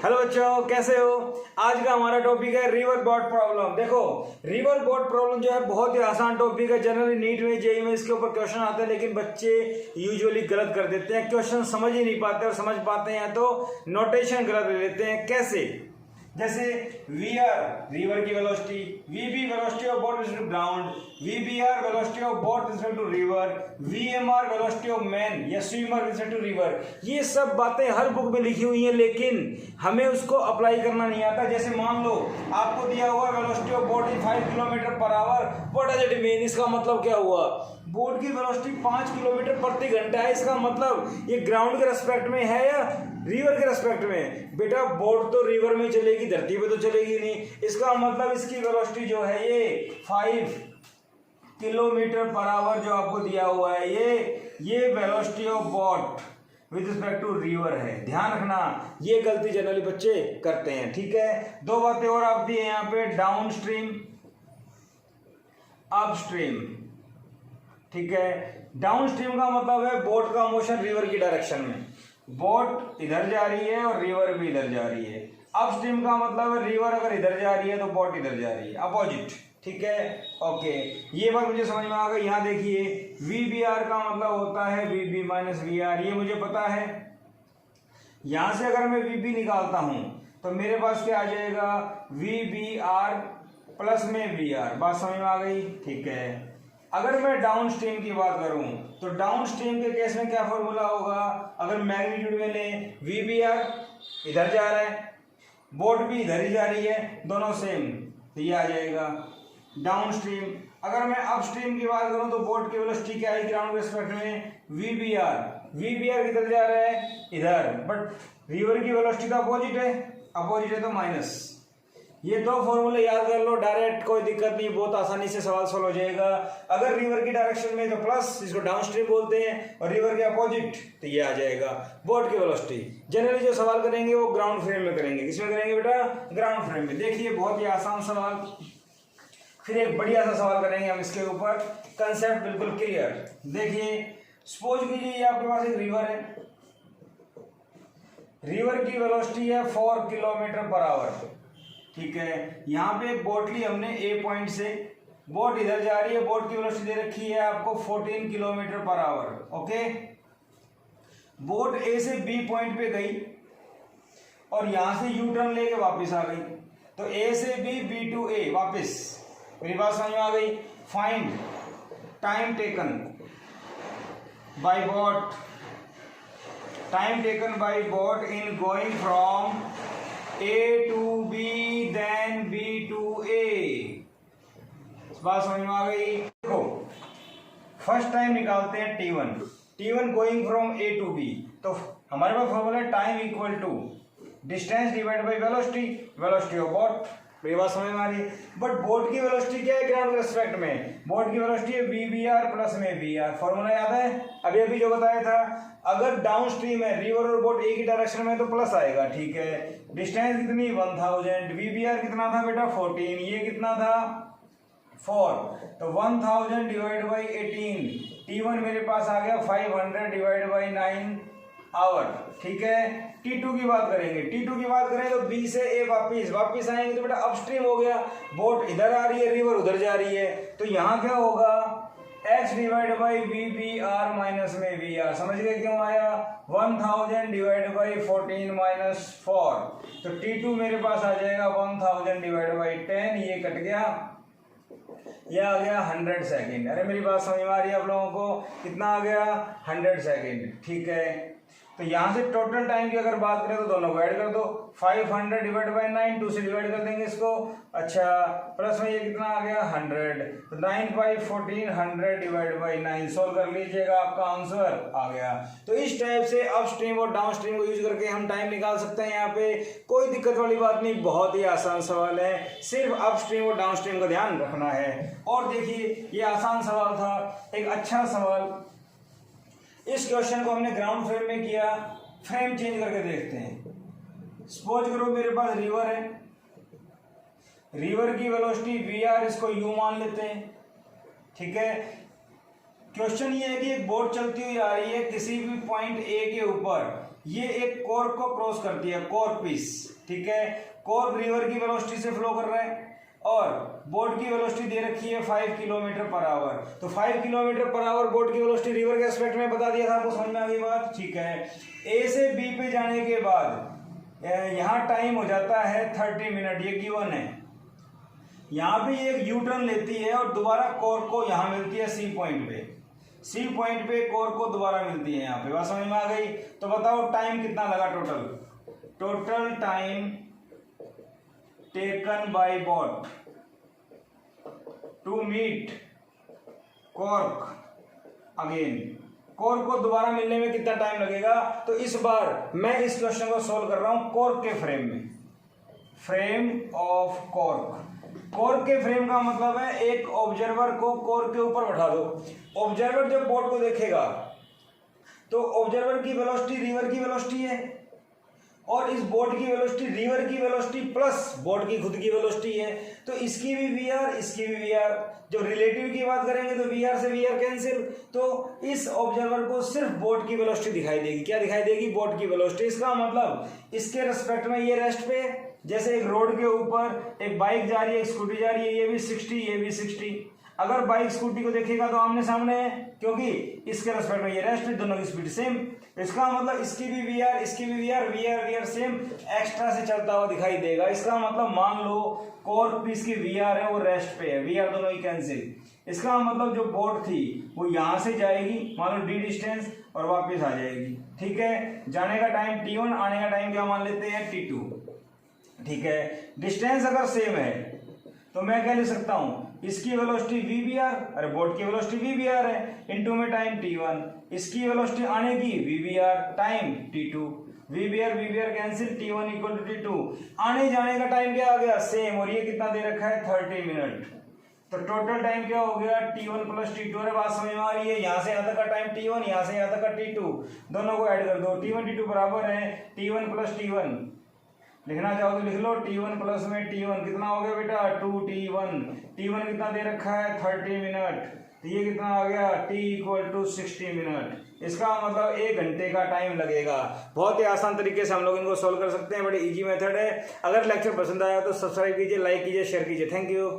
Hello बच्चों, कैसे हो। आज का हमारा टॉपिक है रिवर बोट प्रॉब्लम। देखो, रिवर बोट प्रॉब्लम जो है बहुत ही आसान टॉपिक है। जनरली नीट में, जेईई में इसके ऊपर क्वेश्चन आते हैं, लेकिन बच्चे यूजुअली गलत कर देते हैं, क्वेश्चन समझ ही नहीं पाते, और समझ पाते हैं तो नोटेशन गलत ले लेते हैं। कैसे? जैसे वी आर रिवर की velocity, V B velocity of boat respect to ground, V B R velocity of boat respect to river, V M R velocity of man या स्विमर रिस्पेक्ट टू रिवर। ये सब बातें हर book में लिखी हुई हैं, लेकिन हमें उसको अप्लाई करना नहीं आता। जैसे मान लो आपको दिया हुआ velocity of boat is 5 kilometre per hour, what does it mean? इसका मतलब क्या हुआ? बोट की वेलोसिटी 5 किलोमीटर प्रति घंटा है। इसका मतलब ये ग्राउंड के रेस्पेक्ट में है या रिवर के रेस्पेक्ट में? बेटा, बोट तो रिवर में चलेगी, धरती पे तो चलेगी नहीं। इसका मतलब इसकी वेलोसिटी जो है ये 5 किलोमीटर पर आवर जो आपको दिया हुआ है, ये velocity of boat with respect to river है। ध्यान रखना, ये गलती जनरली बच्चे करते हैं। ठीक है, दो बातें और आप दिए यहाँ पे, डाउन स्ट्रीम, अप स्ट्रीम। ठीक है, डाउन स्ट्रीम का मतलब है बोट का मोशन रिवर की डायरेक्शन में, बोट इधर जा रही है और रिवर भी इधर जा रही है। अप स्ट्रीम का मतलब है रिवर अगर इधर जा रही है तो बोट इधर जा रही है, अपोजिट। ठीक है, ओके, ये बात मुझे समझ में आ गई। यहाँ देखिए, वी बी आर का मतलब होता है V B minus V R, ये मुझे पता है। यहां से अगर मैं वी बी निकालता हूं तो मेरे पास क्या आ जाएगा? वी बी आर प्लस में वी आर। बात समझ में आ गई? ठीक है, अगर मैं डाउन स्ट्रीम की बात करूं तो डाउन स्ट्रीम के केस में क्या फॉर्मूला होगा? अगर मैग्नीट्यूड में लें, वी बी आर इधर जा रहा है, बोट भी इधर ही जा रही है, दोनों सेम, तो ये आ जाएगा डाउन स्ट्रीम। अगर मैं अप स्ट्रीम की बात करूं तो बोट की वेलोसिटी क्या है ग्राउंड के रिस्पेक्ट में? वी बी आर किधर जा रहा है? इधर, बट रिवर की वेलोसिटी तो अपोजिट है तो माइनस। ये दो फॉर्मूले याद कर लो, डायरेक्ट, कोई दिक्कत नहीं, बहुत आसानी से सवाल सॉल्व हो जाएगा। अगर रिवर की डायरेक्शन में तो प्लस, इसको डाउन स्ट्रीम बोलते हैं, और रिवर के अपोजिट तो ये आ जाएगा बोट की वेलोसिटी। जनरली जो सवाल करेंगे वो ग्राउंड फ्रेम में करेंगे। किसमें करेंगे बेटा? ग्राउंड फ्रेम में। देखिए, बहुत ही आसान सवाल। फिर एक बढ़िया सा सवाल करेंगे हम इसके ऊपर, कंसेप्ट बिल्कुल क्लियर। देखिए, सपोज कीजिए ये आपके पास एक रिवर है, रिवर की वेलोसिटी है 4 किलोमीटर पर आवर। ठीक है, यहाँ पे एक बोट ली हमने ए पॉइंट से, बोट इधर जा रही है, बोट की वेलोसिटी दे रखी है आपको 14 kilometre per hour. Okay, boat ए से बी पॉइंट पे गई और यहां से यू टर्न लेके वापस आ गई, तो ए से बी, बी टू ए वापस। मेरी बात समझ में आ गई? Find time taken by boat, time taken by boat in going from A to B then B to A। बात समझ में आ गई? देखो, फर्स्ट टाइम निकालते हैं T1 going from A to B, तो हमारे पास फॉर्मूला है time equal to distance divide by velocity of boat. ये बात समझ में आ रही है? बट बोट की वेलोसिटी क्या है ग्राउंड के रेस्पेक्ट में? बोट की वेलोसिटी है वी बी आर प्लस में वी आर। फॉर्मूला याद है? अभी जो बताया था, अगर डाउन स्ट्रीम है, रिवर और बोट एक ही डायरेक्शन में, तो प्लस आएगा। ठीक है, डिस्टेंस कितनी? 1000। वी बी आर कितना था बेटा? 14। ये कितना था? 4। तो 1000 डिवाइड बाई 18। T1 मेरे पास आ गया 500 डिवाइड बाई 9 आवर। ठीक है, T2 की बात करेंगे। T2 की बात करें तो B से A वापिस आएंगे तो बेटा अपस्ट्रीम हो गया, बोट इधर आ रही है, रिवर उधर जा रही है, तो यहाँ क्या होगा? H divide by V B R minus में वी आर। समझ गए क्यों आया? 1000 डिवाइड बाई 14 माइनस 4, तो T2 मेरे पास आ जाएगा 1000 डिवाइड बाई 10, ये कट गया, ये आ गया 100 सेकेंड। अरे मेरी बात समझ में आ रही है आप लोगों को? कितना आ गया? 100 सेकेंड। ठीक है, तो यहां से टोटल टाइम की अगर बात करें तो दोनों को ऐड कर दो, 500 डिवाइड बाई 9, 2 से डिवाइड कर देंगे इसको। अच्छा, प्लस में ये कितना आ गया? 100, तो 9 बाई 14, 100 डिवाइड बाई 9, सोल्व कर लीजिएगा, आपका आंसर आ गया। तो इस टाइप से अप स्ट्रीम और डाउन स्ट्रीम को यूज करके हम टाइम निकाल सकते हैं। यहाँ पे कोई दिक्कत वाली बात नहीं, बहुत ही आसान सवाल है, सिर्फ अप स्ट्रीम और डाउन स्ट्रीम का ध्यान रखना है। और देखिए, ये आसान सवाल था, एक अच्छा सवाल। इस क्वेश्चन को हमने ग्राउंड फ्रेम में किया, फ्रेम चेंज करके देखते हैं। सपोज करो मेरे पास रिवर है, रिवर की वेलोसिटी वी आर, इसको यू मान लेते हैं। ठीक है, क्वेश्चन ये है कि एक बोट चलती हुई आ रही है किसी भी पॉइंट ए के ऊपर, ये एक कॉर्क को क्रॉस करती है, कॉर्क पीस, ठीक है। कॉर्क रिवर की वेलोसिटी से फ्लो कर रहा है और बोट की वेलोसिटी दे रखी है 5 किलोमीटर पर आवर। तो 5 किलोमीटर पर आवर बोट की वेलोसिटी रिवर के एस्पेक्ट में बता दिया था आपको, समझ में आ गई बात, ठीक है। ए से बी पे जाने के बाद यहाँ टाइम हो जाता है 30 मिनट, ये गिवन है। यहाँ पे एक यू टर्न लेती है और दोबारा कॉर्क को यहाँ मिलती है सी पॉइंट पे, सी पॉइंट पे कॉर्क को दोबारा मिलती है यहाँ पे, बात समझ में आ गई। तो बताओ टाइम कितना लगा total time taken by boat to meet cork again. कॉर्क को दोबारा मिलने में कितना टाइम लगेगा? तो इस बार मैं इस क्वेश्चन को सॉल्व कर रहा हूं कॉर्क के फ्रेम में, फ्रेम ऑफ कॉर्क। कॉर्क के फ्रेम का मतलब है एक ऑब्जर्वर को कॉर्क के ऊपर बैठा दो। ऑब्जर्वर जब बोट को देखेगा तो ऑब्जर्वर की वेलोसिटी रिवर की वेलोसिटी है और इस बोट की वेलोसिटी रिवर की वेलोसिटी प्लस बोट की खुद की वेलोसिटी है। तो इसकी भी वी आर, इसकी भी वी आर। जो रिलेटिव की बात करेंगे तो वी आर से वी आर कैंसिल। तो इस ऑब्जर्वर को सिर्फ बोट की वेलोसिटी दिखाई देगी। क्या दिखाई देगी? बोट की वेलोसिटी। इसका मतलब इसके रिस्पेक्ट में ये रेस्ट पे, जैसे एक रोड के ऊपर एक बाइक जा रही है, एक स्कूटी जा रही है, ये भी 60, ये भी 60। अगर बाइक स्कूटी को देखेगा तो आमने सामने है, क्योंकि इसके रिस्पेक्ट में ये रेस्ट है, दोनों की स्पीड सेम। इसका मतलब इसकी भी वी आर, इसकी भी V R, V R V R same, extra से चलता हुआ दिखाई देगा। इसका मतलब मान लो कॉर्क पीस की वी आर है वो रेस्ट पे है, वी आर दोनों ही कैंसिल। इसका मतलब जो बोट थी वो यहां से जाएगी, मान लो डी डिस्टेंस, और वापस आ जाएगी, ठीक है। जाने का टाइम T1, आने का टाइम क्या मान लेते हैं T2, ठीक है। डिस्टेंस अगर सेम है तो मैं क्या लिख सकता हूं, इसकी वेलोसिटी VBR, अरे बोट की वेलोसिटी VBR है, इनटू में टाइम T1, इसकी वेलोसिटी आने की VBR, time T2, VBR cancel, T1 equal to T2। आने जाने का टाइम क्या आ गया? सेम। और ये कितना दे रखा है? 30 मिनट। तो टोटल टाइम क्या हो गया? T1 plus T2। अरे बात समझ में आ रही है? यहाँ से यहाँ तक का टाइम T1, यहाँ से यहाँ तक का T2, दोनों को ऐड कर दो। T1 T2 बराबर है T1 प्लस T1। लिखना चाहो तो लिख लो, T1 प्लस में T1 कितना हो गया बेटा? 2T1। T1 कितना दे रखा है? 30 मिनट। तो ये कितना आ गया? T equal to 60 minute. इसका मतलब 1 घंटे का टाइम लगेगा। बहुत ही आसान तरीके से हम लोग इनको सोल्व कर सकते हैं, बड़ी इजी मेथड है। अगर लेक्चर पसंद आया तो सब्सक्राइब कीजिए, लाइक कीजिए, शेयर कीजिए। Thank you.